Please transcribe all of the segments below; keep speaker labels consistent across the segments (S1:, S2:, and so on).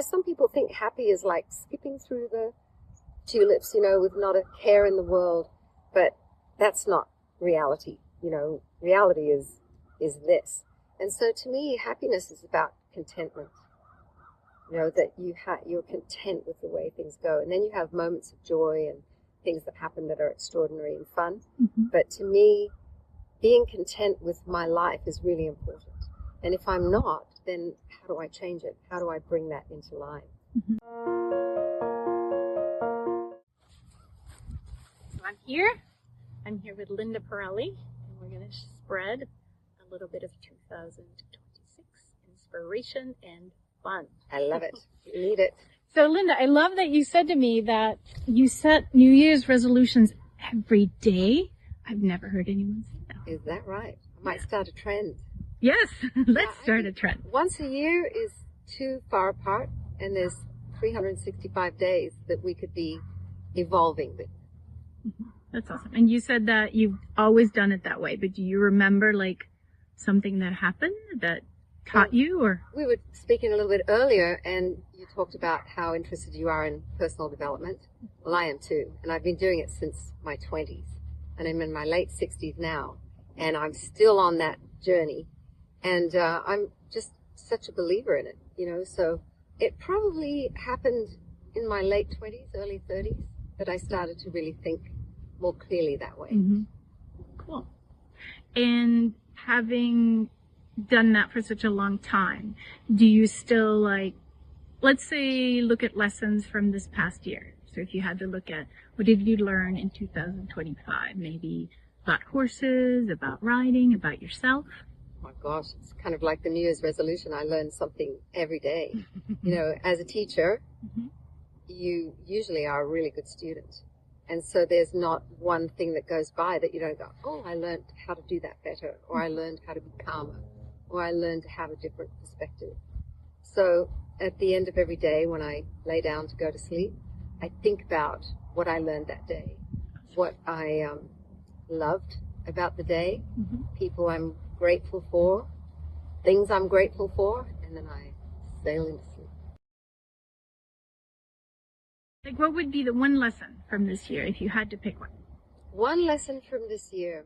S1: Some people think happy is like skipping through the tulips, with not a care in the world, but that's not reality. Reality is this. And so to me, happiness is about contentment. That you're content with the way things go. And then you have moments of joy and things that happen that are extraordinary and fun.
S2: Mm-hmm.
S1: But to me, being content with my life is really important. And if I'm not, then how do I change it? How do I bring that into line?
S2: Mm-hmm. So I'm here with Linda Parelli, and we're going to spread a little bit of 2026 inspiration and fun.
S1: I love it. You need it.
S2: So Linda, I love that you said to me that you set New Year's resolutions every day. I've never heard anyone say that.
S1: Is that right? I might start a trend.
S2: Yes, let's start a trend.
S1: Once a year is too far apart, and there's 365 days that we could be evolving with.
S2: Mm-hmm. That's awesome. And you said that you've always done it that way, but do you remember like something that happened that taught you? Or
S1: we were speaking a little bit earlier, and you talked about how interested you are in personal development. Well, I am too, and I've been doing it since my 20s, and I'm in my late 60s now, and I'm still on that journey, and I'm just such a believer in it, so it probably happened in my late 20s, early 30s, that I started to really think more clearly that way.
S2: Mm-hmm. Cool. And having done that for such a long time, do you still let's say, look at lessons from this past year? So if you had to look at what did you learn in 2025, maybe about horses, about riding, about yourself?
S1: Oh my gosh, it's kind of like the New Year's resolution. I learn something every day. As a teacher,
S2: mm-hmm.
S1: you usually are a really good student. And so there's not one thing that goes by that you don't go, oh, I learned how to do that better, or I learned how to be calmer, or I learned to have a different perspective. So at the end of every day when I lay down to go to sleep, I think about what I learned that day, what I loved about the day,
S2: mm-hmm.
S1: people I'm grateful for, things I'm grateful for, and then I sail into sleep.
S2: Like, what would be the one lesson from this year if you had to pick one?
S1: One lesson from this year.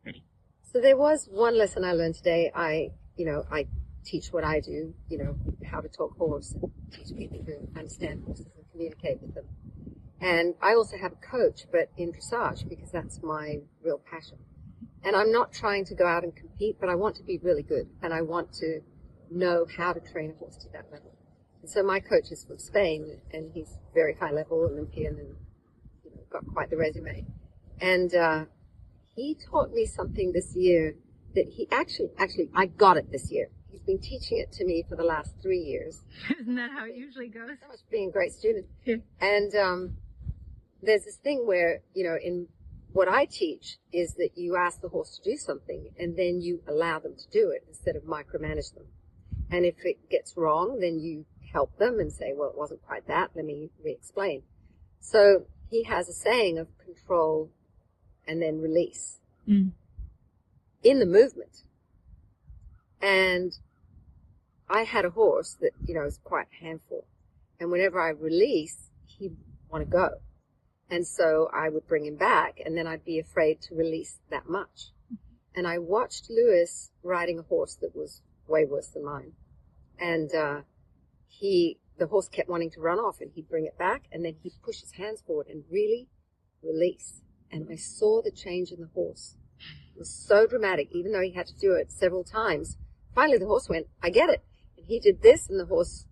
S2: Ready.
S1: So there was one lesson I learned today. I teach what I do, how to talk horse and teach people to understand horses and communicate with them. And I also have a coach, but in dressage, because that's my real passion. And I'm not trying to go out and compete, but I want to be really good, and I want to know how to train a horse to that level. And so my coach is from Spain, and he's very high level Olympian, and got quite the resume. And he taught me something this year that he actually I got it this year. He's been teaching it to me for the last 3 years.
S2: Isn't that how it usually goes?
S1: So much being a great student.
S2: Yeah.
S1: And there's this thing where, in what I teach is that you ask the horse to do something, and then you allow them to do it instead of micromanage them. And if it gets wrong, then you help them and say, well, it wasn't quite that. Let me re-explain. So he has a saying of control and then release in the movement. And I had a horse that, was quite a handful. And whenever I release, he'd want to go. And so I would bring him back, and then I'd be afraid to release that much. And I watched Lewis riding a horse that was way worse than mine. And the horse kept wanting to run off, and he'd bring it back, and then he'd push his hands forward and really release. And I saw the change in the horse. It was so dramatic, even though he had to do it several times. Finally, the horse went, I get it. And he did this, and the horse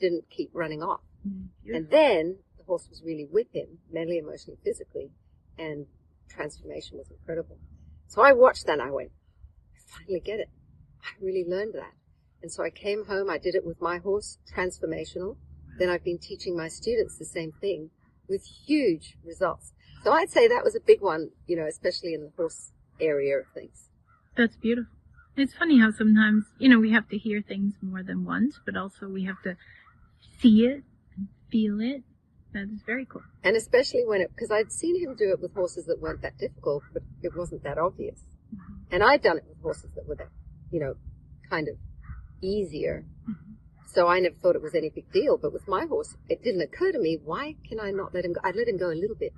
S1: didn't keep running off. And then the horse was really with him, mentally, emotionally, physically, and transformation was incredible. So I watched that, and I went, I finally get it. I really learned that. And so I came home, I did it with my horse, transformational. Then I've been teaching my students the same thing with huge results. So I'd say that was a big one, especially in the horse area of things.
S2: That's beautiful. It's funny how sometimes, we have to hear things more than once, but also we have to see it and feel it. That is very cool.
S1: And especially because I'd seen him do it with horses that weren't that difficult, but it wasn't that obvious. And I've done it with horses that were, kind of easier. So I never thought it was any big deal. But with my horse, it didn't occur to me, why can I not let him go? I'd let him go a little bit,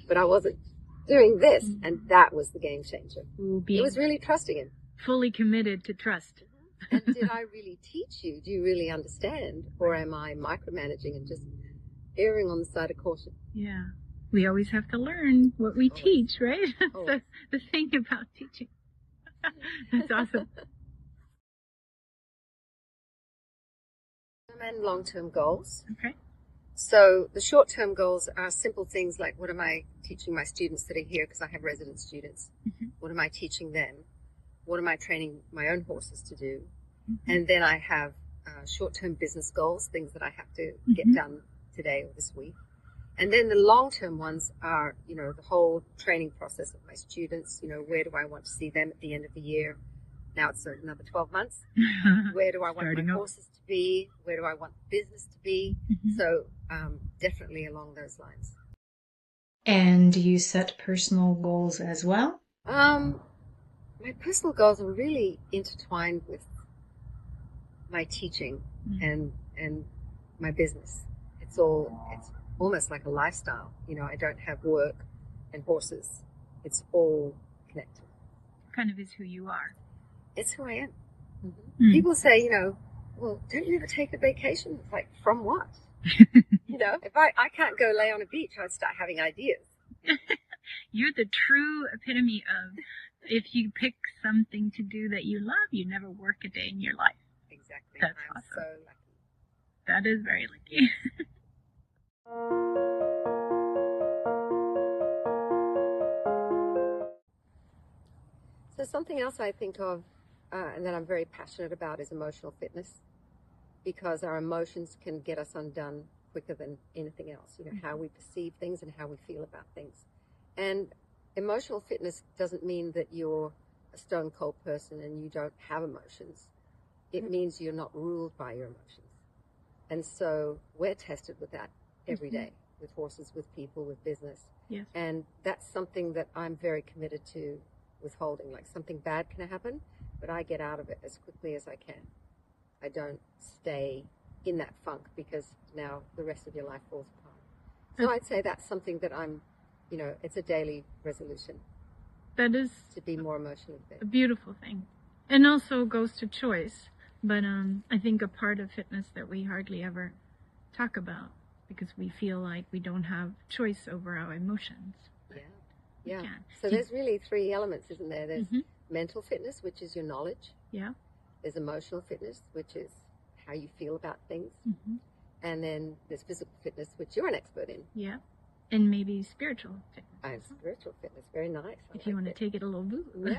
S1: but I wasn't doing this. And that was the game changer. It was really trusting him.
S2: Fully committed to trust.
S1: And did I really teach you? Do you really understand? Or am I micromanaging and just erring on the side of caution?
S2: Yeah. We always have to learn what we teach, right? That's the thing about teaching. That's awesome.
S1: And long-term goals.
S2: Okay.
S1: So the short-term goals are simple things like, what am I teaching my students that are here, because I have resident students? What am I teaching them? What am I training my own horses to do? And then I have short-term business goals, things that I have to get done today or this week. And then the long-term ones are, the whole training process of my students. Where do I want to see them at the end of the year? Now it's another 12 months. Where do I want my horses to be? Where do I want the business to be? So definitely along those lines.
S3: And do you set personal goals as well?
S1: My personal goals are really intertwined with my teaching and my business. It's almost like a lifestyle. I don't have work and horses. It's all connected.
S2: Kind of is who you are.
S1: It's who I am. People say, well, don't you ever take a vacation? It's like, from what? If I can't go lay on a beach, I'd start having ideas.
S2: You're the true epitome of, if you pick something to do that you love, you never work a day in your life.
S1: Exactly.
S2: That's
S1: I'm
S2: awesome.
S1: so lucky.
S2: That is very lucky.
S1: So something else I think of and that I'm very passionate about is emotional fitness, because our emotions can get us undone quicker than anything else. How we perceive things and how we feel about things. And emotional fitness doesn't mean that you're a stone cold person and you don't have emotions. It means you're not ruled by your emotions. And so we're tested with that every day, with horses, with people, with business.
S2: Yes.
S1: And that's something that I'm very committed to withholding. Like, something bad can happen, but I get out of it as quickly as I can. I don't stay in that funk, because now the rest of your life falls apart. So I'd say that's something that I'm, it's a daily resolution.
S2: That is
S1: to be more emotionally fit.
S2: A beautiful thing. And also goes to choice. But I think a part of fitness that we hardly ever talk about, because we feel like we don't have choice over our emotions.
S1: Yeah. So there's really three elements, isn't there? There's mental fitness, which is your knowledge.
S2: Yeah.
S1: There's emotional fitness, which is how you feel about things. And then there's physical fitness, which you're an expert in.
S2: Yeah. And maybe spiritual fitness.
S1: And spiritual fitness, very nice.
S2: If you want to take it a little bit.
S1: Yeah.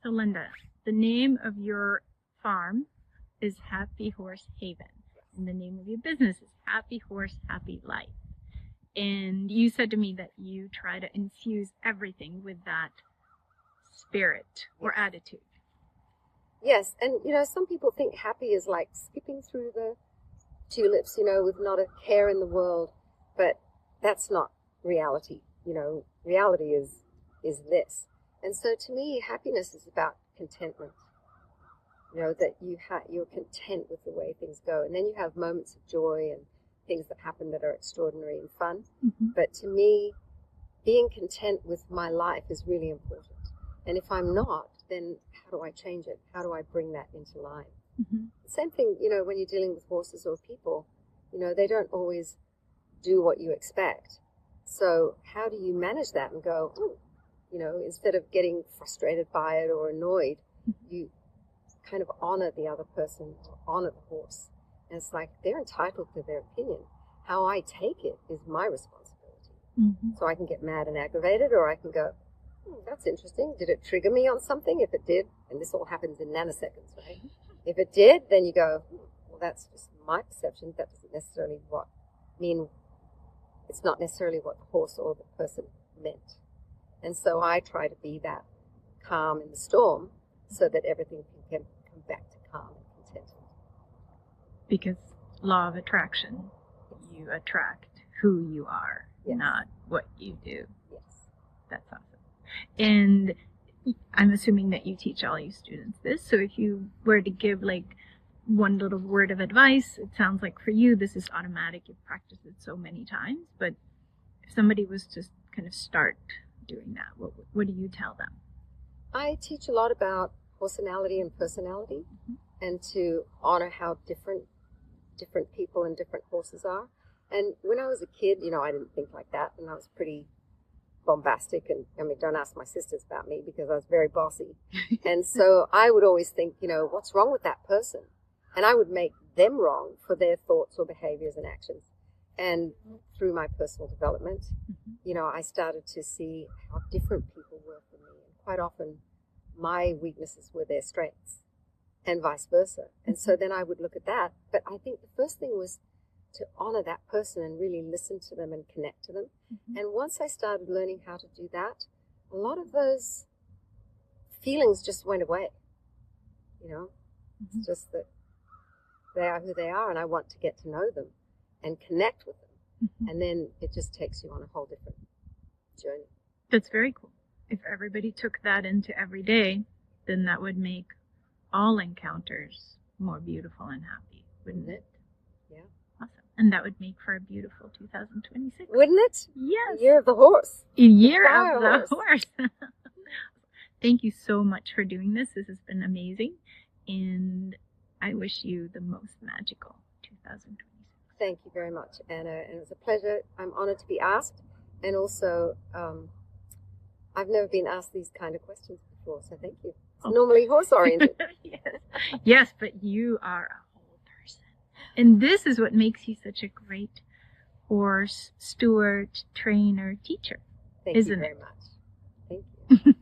S2: So Linda, the name of your farm is Happy Horse Haven, and the name of your business is Happy Horse, Happy Life. And you said to me that you try to infuse everything with that spirit or attitude.
S1: Yes, and some people think happy is like skipping through the tulips, with not a care in the world, but that's not reality. Reality is this. And so to me, happiness is about contentment. That you're content with the way things go. And then you have moments of joy and things that happen that are extraordinary and fun. But to me, being content with my life is really important. And if I'm not, then how do I change it? How do I bring that into line? Same thing, when you're dealing with horses or people, they don't always do what you expect. So how do you manage that and go, instead of getting frustrated by it or annoyed, you kind of honor the other person, honor the horse. And it's like, they're entitled to their opinion. How I take it is my responsibility. So I can get mad and aggravated, or I can go, that's interesting. Did it trigger me on something? If it did, and this all happens in nanoseconds, right? If it did, then you go, well, that's just my perception. That doesn't necessarily mean it's not necessarily what the horse or the person meant. And so I try to be that calm in the storm, so that everything can come back to calm and contentment.
S2: Because law of attraction. You attract who you are,
S1: Yes.
S2: not what you do.
S1: Yes.
S2: That's awesome. And I'm assuming that you teach all your students this. So if you were to give like one little word of advice, it sounds like for you, this is automatic. You've practiced it so many times. But if somebody was to kind of start doing that, what do you tell them?
S1: I teach a lot about personality and personality, and to honor how different people and different horses are. And when I was a kid, I didn't think like that, and I was pretty bombastic, and don't ask my sisters about me because I was very bossy. And so I would always think, what's wrong with that person? And I would make them wrong for their thoughts or behaviors and actions. And through my personal development, I started to see how different people were from me. And quite often my weaknesses were their strengths and vice versa. And so then I would look at that. But I think the first thing was to honor that person and really listen to them and connect to them. And once I started learning how to do that, a lot of those feelings just went away. It's just that they are who they are, and I want to get to know them and connect with them. And then it just takes you on a whole different journey.
S2: That's very cool. If everybody took that into every day, then that would make all encounters more beautiful and happy, wouldn't it?
S1: Yeah.
S2: Awesome. And that would make for a beautiful 2026.
S1: Wouldn't it?
S2: Yes.
S1: Year of the horse.
S2: Year
S1: Fire
S2: of the horse. Thank you so much for doing this. This has been amazing. And I wish you the most magical 2026.
S1: Thank you very much, Anna. And it was a pleasure. I'm honored to be asked. And also, I've never been asked these kind of questions before, so thank you. It's normally horse-oriented.
S2: Yes, but you are a whole person. And this is what makes you such a great horse steward, trainer, teacher.
S1: Thank
S2: isn't
S1: you very
S2: it?
S1: much. Thank you.